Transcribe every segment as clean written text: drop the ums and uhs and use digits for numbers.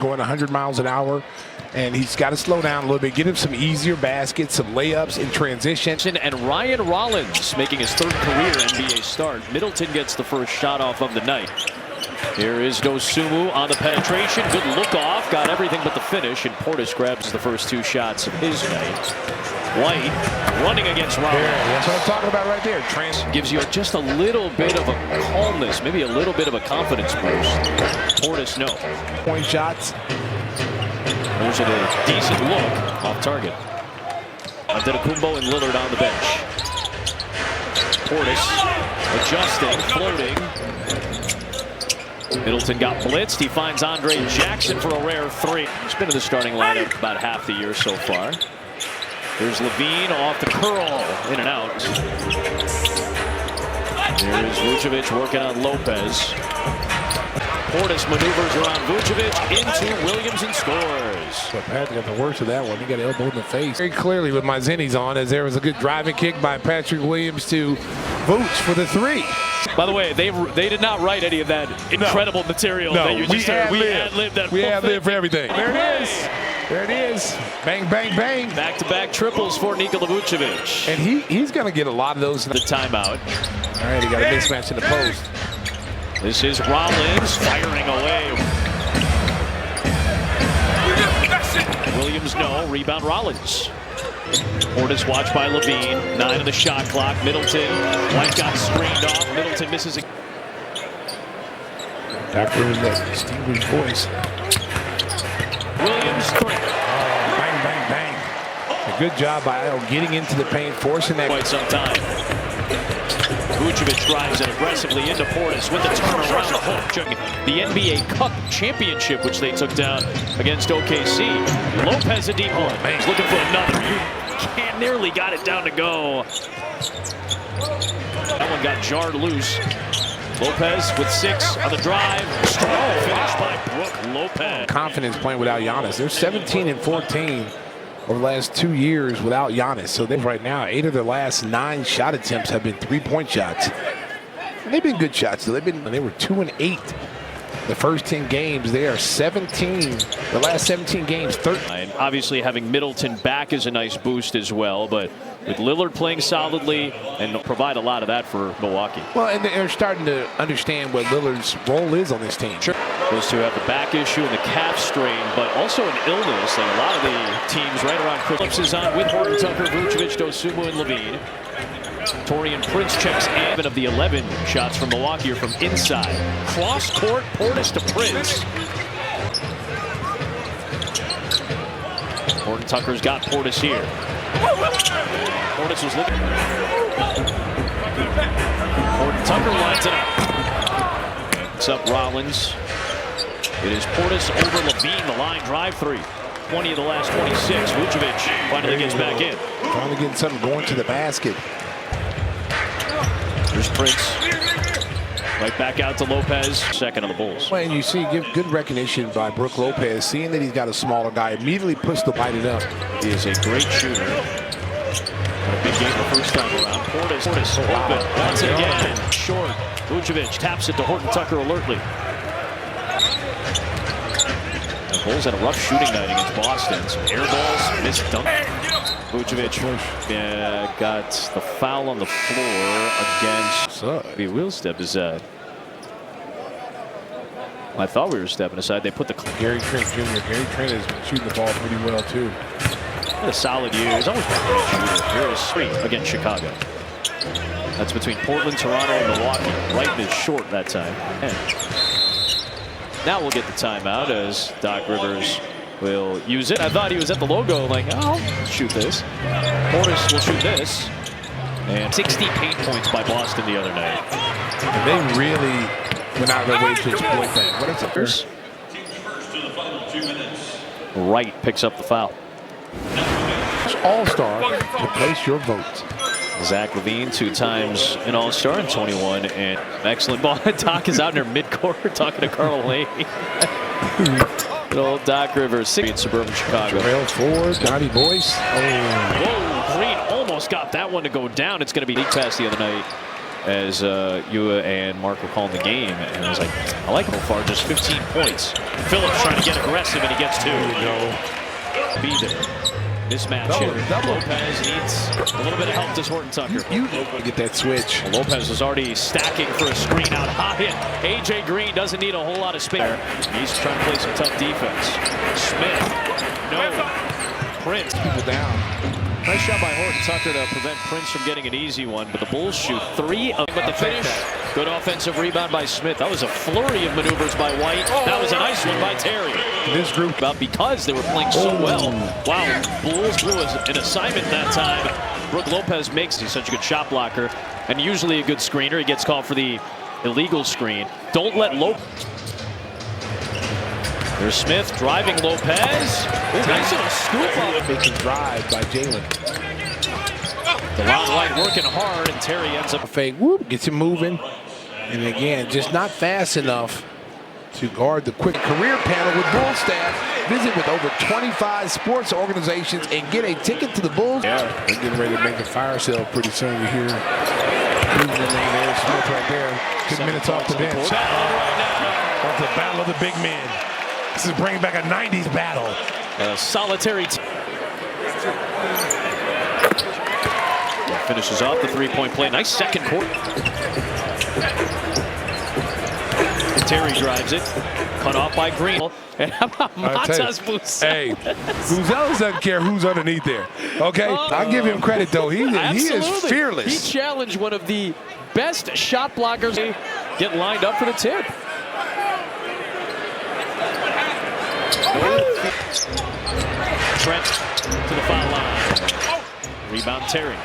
going 100 miles an hour, and he's got to slow down a little bit, get him some easier baskets, some layups in transition. And Ryan Rollins making his third career NBA start. Middleton gets the first shot off of the night. Here is Dosunmu on the penetration. Good look off. Got everything but the finish. And Portis grabs the first two shots of his night. White running against Rollins. That's what I'm talking about right there. Gives you just a little bit of a calmness, maybe a little bit of a confidence boost. Portis, no. Point shots. There's a decent look off target. Antetokounmpo and Lillard on the bench. Portis adjusting, floating. Middleton got blitzed. He finds Andre Jackson for a rare three. He's been in the starting lineup about half the year so far. There's Levine off the curl, in and out. There's Vucevic working on Lopez. Portis maneuvers around Vucevic into Williams and scores. But Patrick got the worst of that one. He got elbowed in the face. Very clearly with my zennies on, as there was a good driving kick by Patrick Williams to Vooch for the three. By the way, they did not write any of that incredible material that you just heard. We ad-libbed that. We ad-libbed for everything. There it is. There it is. Bang, bang, bang. Back-to-back triples for Nikola Vucevic. And he's going to get a lot of those. The timeout. All right, he got a mismatch in the post. This is Rollins firing away. Williams, no. Rebound, Rollins. Portis watched by Levine. 9 on the shot clock. Middleton. White got screened off. Middleton misses it. Doctor in that distinguished voice. Williams, 3. Oh, bang, bang, bang. A good job by Io getting into the paint, forcing that. Quite some time. Vucevic drives it aggressively into Portis with the turnaround hook. The NBA Cup championship, which they took down against OKC. Lopez a deep one. He's looking for another. Can't nearly got it down to go. That one got jarred loose. Lopez with 6 on the drive. Strong finish by Brook Lopez. Confidence playing without Giannis. They're 17 and 14 over the last 2 years without Giannis. So they've right now 8 of their last 9 shot attempts have been 3-point shots. And they've been good shots. So they were 2 and 8 the first 10 games. They are 17. The last 17 games, 13. Obviously, having Middleton back is a nice boost as well, but with Lillard playing solidly and provide a lot of that for Milwaukee. Well, and they're starting to understand what Lillard's role is on this team. Sure. Those two have the back issue and the calf strain, but also an illness. Like a lot of the teams right around Christmas is on with Horton Tucker, Vucevic, Dosunmu, and Levine. Taurean Prince checks in. Of the 11 shots from Milwaukee are from inside. Cross court, Portis to Prince. Horton Tucker's got Portis here. Portis was looking. Horton Tucker lines it up. Picks up Rollins. It is Portis over Levine, the line drive 3. 20 of the last 26. Vucevic finally gets back in. Trying to get something going to the basket. There's Prince. Right back out to Lopez. Second on the Bulls. Well, and you see good recognition by Brook Lopez. Seeing that he's got a smaller guy, immediately puts the light it up. He is a great shooter. Had a big game the first time around. Portis open. Once again. Short. Vucevic taps it to Horton Tucker alertly. The Bulls had a rough shooting night against Boston. Some air balls, missed dunk. Vucevic got the foul on the floor against. We will step aside. I thought we were stepping aside. They put the Gary Trent Jr. Gary Trent has been shooting the ball pretty well too. Had a solid year. He's always been a great shooter. Here is 3 against Chicago. That's between Portland, Toronto, and Milwaukee. Wright is short that time. And now we'll get the timeout as Doc Rivers will use it. I thought he was at the logo like, oh, I'll shoot this. Portis will shoot this. And 60 paint points by Boston the other night. And they really went out of their way to exploit that. What is it first? Wright picks up the foul. All-star to place your vote. Zach LaVine, 2 times an All-Star in 21, and excellent ball. Doc is out in their midcourt talking to Carl Lane. Good old Doc Rivers, in suburban Chicago. Trail 4, Donnie Boyce. Whoa, Green almost got that one to go down. It's going to be league pass the other night. as you and Mark were calling the game, and I was like, I like how far, just 15 points. Phillips trying to get aggressive, and he gets 2. There you go. Be there. Mismatch here. Lopez needs a little bit of help. Does Horton Tucker? You get that switch. Lopez was already stacking for a screen out high. AJ Green doesn't need a whole lot of space. He's trying to play some tough defense. Smith, no. Prince, people down. Nice shot by Horton Tucker to prevent Prince from getting an easy one, but the Bulls shoot 3 of, but the finish. Good offensive rebound by Smith. That was a flurry of maneuvers by White. That was a nice one by Terry. This group, Because they were playing so well. Wow, Bulls blew an assignment that time. Brook Lopez makes, he's such a good shot blocker and usually a good screener. He gets called for the illegal screen. Don't let Lopez. There's Smith driving Lopez. Ooh, nice little scoop up. they can drive by Jalen. The long line working hard, and Terry ends up. Fake, whoop, gets him moving. And again, just not fast enough to guard the quick career panel with Bulls staff. Visit with over 25 sports organizations and get a ticket to the Bulls. Yeah. They're getting ready to make a fire sale pretty soon. You hear who's the name there? Smith right there. 2 minutes off the bench. Off the battle of the big men. This is bringing back a 90s battle. Solitary. Finishes off the 3-point play. Nice second quarter. Terry drives it. Cut off by Green. And how about Matas Buzelis? Hey, Buzelis doesn't care who's underneath there. Okay? I give him credit, though. He is fearless. He challenged one of the best shot blockers. Get lined up for the tip. Trent to the foul line. Rebound Terry.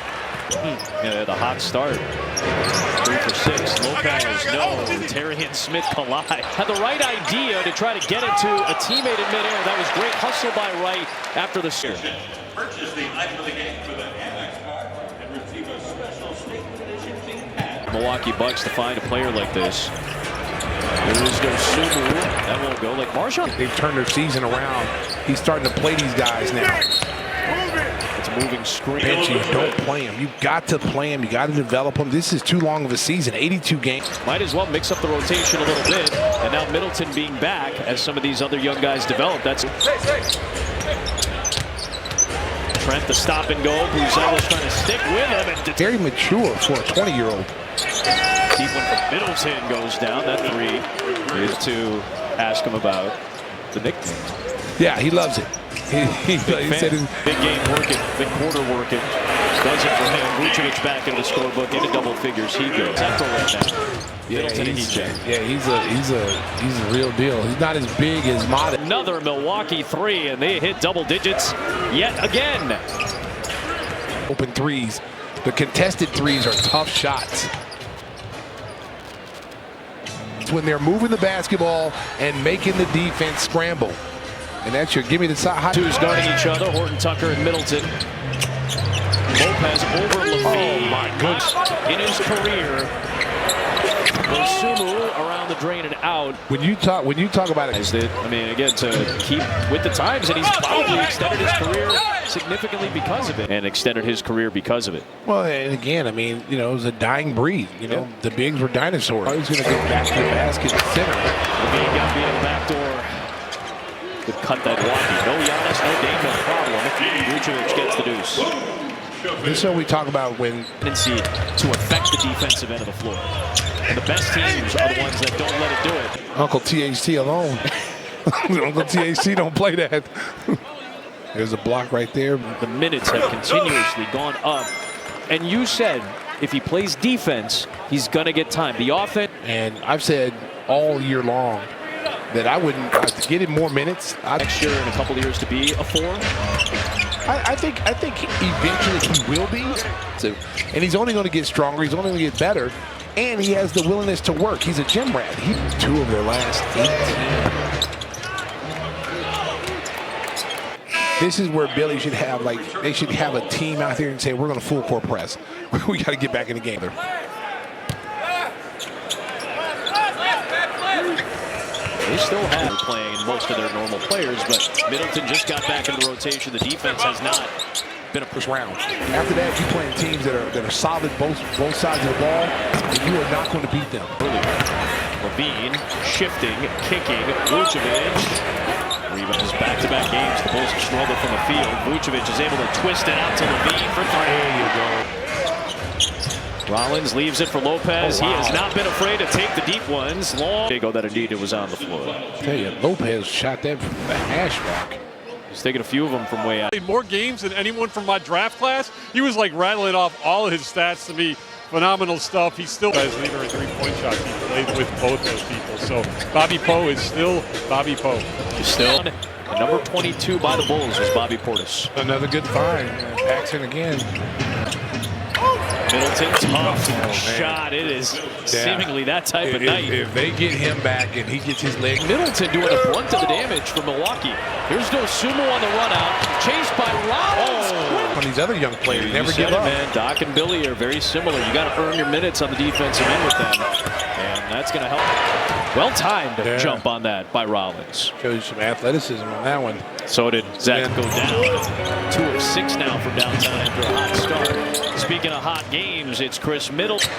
Yeah, the hot start. 3 for 6. Lopez, no. Terry and Smith collide. Had the right idea to try to get it to a teammate in midair. That was great hustle by Wright after the serve. Purchase the item of the game with an Amex card and receive a special statement edition thing pad. Milwaukee Bucks to find a player like this. There's no Sumu. That won't go. Like Marshall. They've turned their season around. He's starting to play these guys now. It's a moving screen. Benchie, don't play him. You've got to play him. You got to develop him. This is too long of a season. 82 games. Might as well mix up the rotation a little bit. And now Middleton being back as some of these other young guys develop. That's Trent, the stop and go. Buzelis trying to stick with him. And Very mature for a 20-year-old. deep one from Middleton goes down. That 3 is to ask him about the nickname. Yeah, he loves it. He said his, big game working, big quarter working. Does it for him. Vucevic back into the scorebook, into double figures. He goes. That's all right now. Middleton and he's a real deal. He's not as big as Modest. Another Milwaukee 3, and they hit double digits yet again. Open threes. The contested threes are tough shots. It's when they're moving the basketball and making the defense scramble. And that's your give me the side. Twos guarding each other. Horton Tucker and Middleton. Lopez over Levine. Oh my goodness. In his career. Sumu around the drain and out. When you talk about it, I mean, again, to keep with the times, and he's probably extended his career significantly because of it, and extended his career because of it. well, and again, I mean, you know, it was a dying breed. You know, the bigs were dinosaurs. He's going to get back to the basket center. Levine got beat on the back door. Could cut that walkie. No Giannis, no Dame, no problem. Vucevic gets the deuce. This is what we talk about when Tendency to affect the defensive end of the floor. And the best teams are the ones that don't let it do it. Uncle THT alone. Uncle THT don't play that. There's a block right there. The minutes have continuously gone up. And you said if he plays defense, he's going to get time. The offense. And I've said all year long that I wouldn't to get him more minutes. Next year in a couple of years to be a 4. I think eventually he will be. So, and he's only going to get stronger. He's only going to get better. And he has the willingness to work. He's a gym rat. He 2 of their last 18. This is where Billy should have, like, they should have a team out there and say, we're going to full court press. We got to get back in the game. They still have playing most of their normal players, but Middleton just got back into rotation. The defense has not. been a first round. After that, you're playing teams that are solid both sides of the ball, and you are not going to beat them. Levine shifting, kicking, Vucevic. Rebounds back-to-back games. The Bulls struggle from the field. Vucevic is able to twist it out to Levine for three. There you go. Rollins leaves it for Lopez. He has not been afraid to take the deep ones. Long Diego that indeed was on the floor. I tell you, Lopez shot that from the hash mark. He's taking a few of them from way out. More games than anyone from my draft class. He was like rattling off all of his stats to me. Phenomenal stuff. He's still as leader in three-point shots. He played with both those people. So Bobby Poe is still Bobby Poe. Still number 22 by the Bulls is Bobby Portis. Another good find. Paxson again. Middleton, tough shot. It is seemingly that type of night. If they get him back and he gets his leg. Middleton doing a brunt of the damage for Milwaukee. Here's Dosumu on the run out, chased by Rollins. On these other young players, never give give up. Man, Doc and Billy are very similar. You got to earn your minutes on the defensive end with them, and that's going to help. Well-timed jump on that by Rollins. Shows you some athleticism on that one. So did Zach go down. 2 of 6 now from downtown after a hot start. Speaking of hot games, it's Chris Middleton.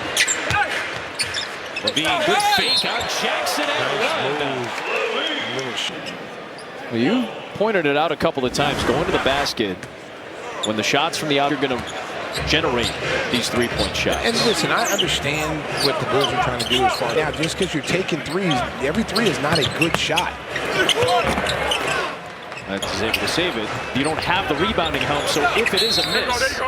Levine, good fake on Jackson and well, you pointed it out a couple of times. Going to the basket, when the shots from the out are going to generate these three-point shots. And listen, I understand what the Bulls are trying to do as far as now. Just because you're taking threes, every three is not a good shot. That's able to save it. You don't have the rebounding help, so if it is a miss,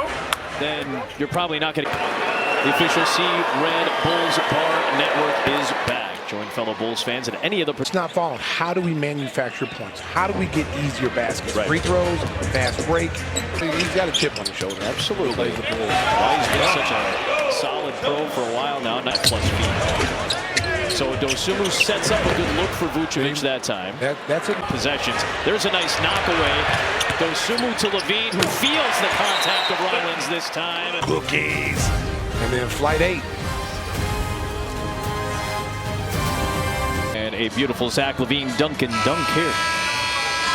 then you're probably not going to. The official C Red Bulls Bar Network is back. Join fellow Bulls fans and any of the. It's not falling. How do we manufacture points? How do we get easier baskets? Right. Free throws, fast break. He's got a chip on his shoulder. Absolutely. He's been such a solid pro for a while now, not plus feet. So Dosumu sets up a good look for Vucevic that time. That's it. Possessions. There's a nice knockaway. Dosumu to Levine, who feels the contact of Rollins this time. Cookies. And then flight 8. And a beautiful Zach LaVine dunk and dunk here.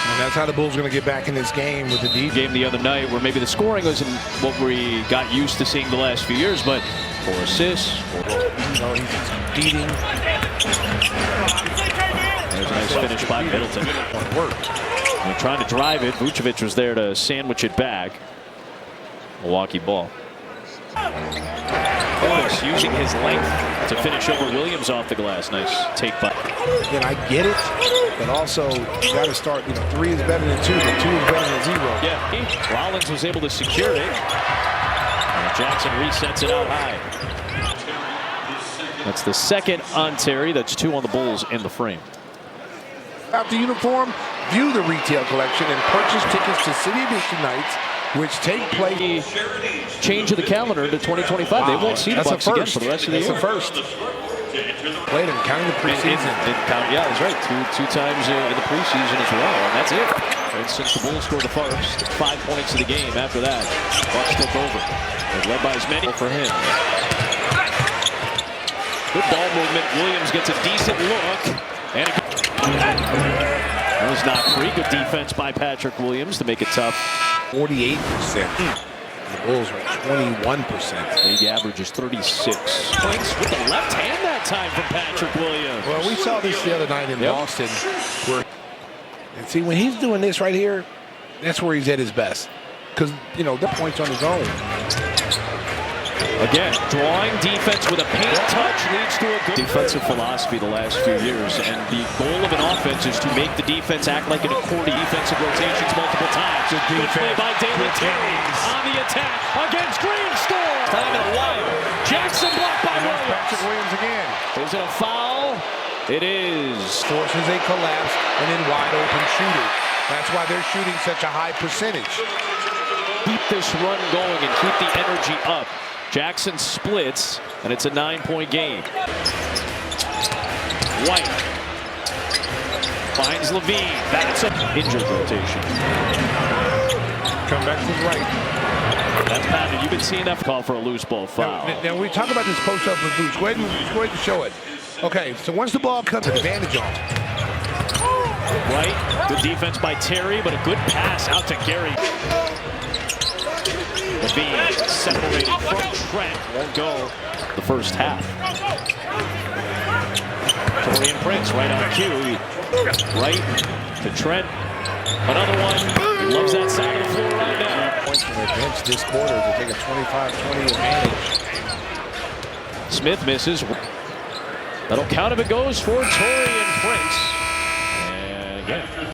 And that's how the Bulls are going to get back in this game with the defense. Game the other night where maybe the scoring wasn't what we got used to seeing the last few years, but 4 assists. You know, he's beating. There's a nice finish by Middleton. They're trying to drive it. Vucevic was there to sandwich it back. Milwaukee ball. Portis using his length to finish over Williams off the glass. Nice take by. Again, I get it, but also you got to start. You know, 3 is better than 2, but 2 is better than 0. Yeah, Rollins was able to secure it. And Jackson resets it out high. That's the second on Terry. That's 2 on the Bulls in the frame. Out the uniform, view the retail collection and purchase tickets to City Edition nights, which take place. Change of the calendar to 2025. Wow. They won't see the Bucks again for the rest of the year. That's a first. Played in counting the preseason. Yeah, that's right. Two times in the preseason as well, and that's it. And since the Bulls scored the first 5 points of the game, after that, Bucks took over. They're led by as many for him. Good ball movement. Williams gets a decent look. And that was not free. Good defense by Patrick Williams to make it tough. 48%. The Bulls are 21%. League average is 36. Points with the left hand that time from Patrick Williams. Well, we saw this the other night in Boston. And see, when he's doing this right here, that's where he's at his best. Because, you know, the points on his own. Again, drawing defense with a paint touch leads to a good defensive philosophy the last few years. And the goal of an offense is to make the defense act like an accordion. Defensive rotations multiple times. Good play by David Terry on the attack against Green. Score! Time in a while. Jackson blocked by Williams. Patrick Williams again. Is it a foul? It is. Forces a collapse and then wide open shooter. That's why they're shooting such a high percentage. Keep this run going and keep the energy up. Jackson splits, and it's a 9-point game. White finds Levine. That's an injured rotation. Come back to the right. That's Patrick. You've been seeing that call for a loose ball foul. Now we talk about this post up with loose. Go ahead and show it. Okay, so once the ball comes, advantage on. Right. Good defense by Terry, but a good pass out to Gary. Being separated from Trent, won't go the first half. Torian Prince right on cue. Right to Trent. Another one. He loves that side of the floor right now. Points from their bench this quarter to take a 25-20 advantage. Smith misses. That'll count if it goes for Torian Prince. And again.